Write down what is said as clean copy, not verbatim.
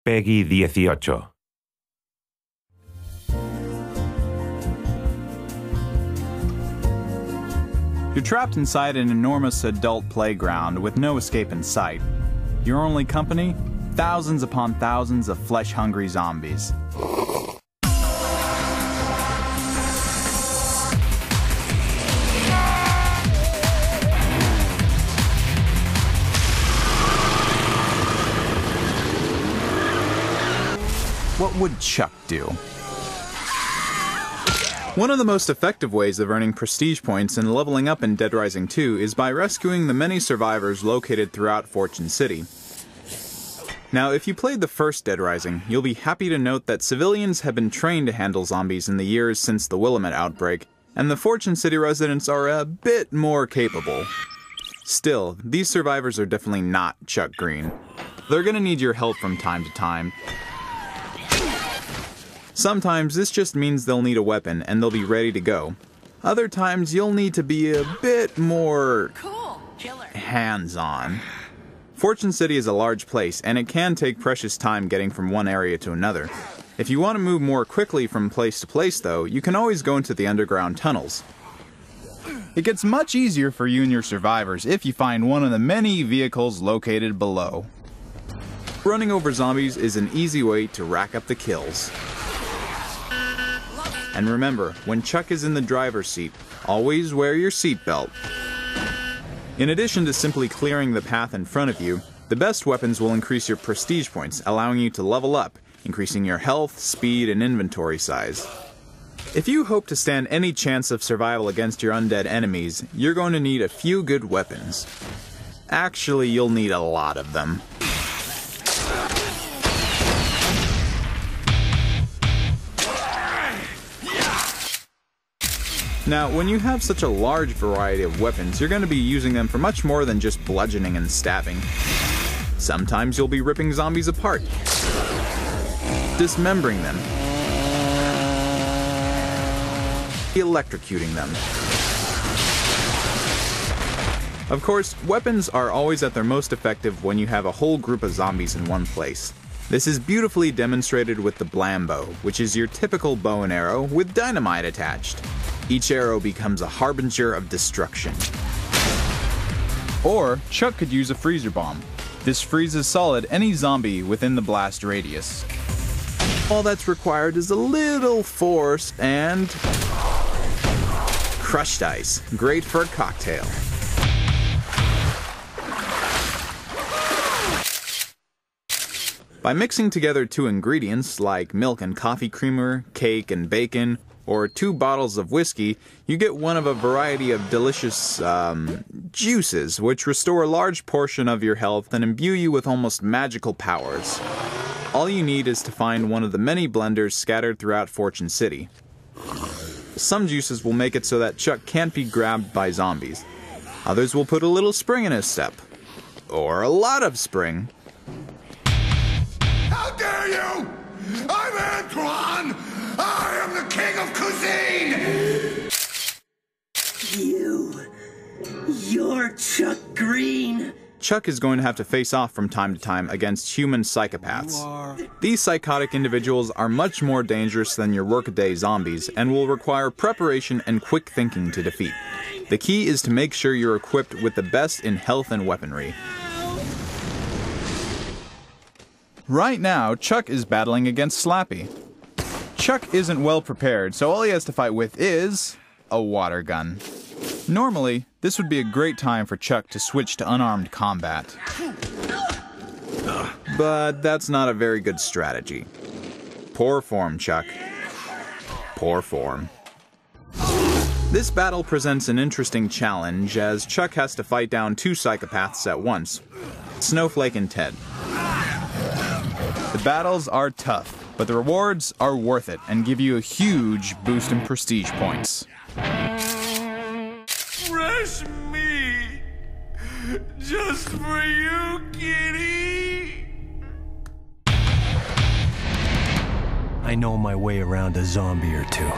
Peggy 18. You're trapped inside an enormous adult playground with no escape in sight. Your only company? Thousands upon thousands of flesh-hungry zombies. What would Chuck do? One of the most effective ways of earning prestige points and leveling up in Dead Rising 2 is by rescuing the many survivors located throughout Fortune City. Now, if you played the first Dead Rising, you'll be happy to note that civilians have been trained to handle zombies in the years since the Willamette outbreak, and the Fortune City residents are a bit more capable. Still, these survivors are definitely not Chuck Green. They're gonna need your help from time to time. Sometimes this just means they'll need a weapon and they'll be ready to go. Other times you'll need to be a bit more hands-on. Fortune City is a large place and it can take precious time getting from one area to another. If you want to move more quickly from place to place though, you can always go into the underground tunnels. It gets much easier for you and your survivors if you find one of the many vehicles located below. Running over zombies is an easy way to rack up the kills. And remember, when Chuck is in the driver's seat, always wear your seatbelt. In addition to simply clearing the path in front of you, the best weapons will increase your prestige points, allowing you to level up, increasing your health, speed, and inventory size. If you hope to stand any chance of survival against your undead enemies, you're going to need a few good weapons. Actually, you'll need a lot of them. Now, when you have such a large variety of weapons, you're going to be using them for much more than just bludgeoning and stabbing. Sometimes you'll be ripping zombies apart, dismembering them, electrocuting them. Of course, weapons are always at their most effective when you have a whole group of zombies in one place. This is beautifully demonstrated with the Blambo, which is your typical bow and arrow with dynamite attached. Each arrow becomes a harbinger of destruction. Or, Chuck could use a freezer bomb. This freezes solid any zombie within the blast radius. All that's required is a little force and crushed ice, great for a cocktail. By mixing together two ingredients like milk and coffee creamer, cake and bacon, or 2 bottles of whiskey, you get one of a variety of delicious, juices, which restore a large portion of your health and imbue you with almost magical powers. All you need is to find one of the many blenders scattered throughout Fortune City. Some juices will make it so that Chuck can't be grabbed by zombies. Others will put a little spring in his step. Or a lot of spring. How dare you! I'm Antoine! I am the king of cuisine! You're Chuck Green. Chuck is going to have to face off from time to time against human psychopaths. These psychotic individuals are much more dangerous than your workaday zombies and will require preparation and quick thinking to defeat. The key is to make sure you're equipped with the best in health and weaponry. Right now, Chuck is battling against Slappy. Chuck isn't well prepared, so all he has to fight with is a water gun. Normally, this would be a great time for Chuck to switch to unarmed combat. But that's not a very good strategy. Poor form, Chuck. Poor form. This battle presents an interesting challenge, as Chuck has to fight down 2 psychopaths at once, Snowflake and Ted. The battles are tough, but the rewards are worth it and give you a huge boost in prestige points. Fresh me! Just for you, kitty! I know my way around a zombie or two.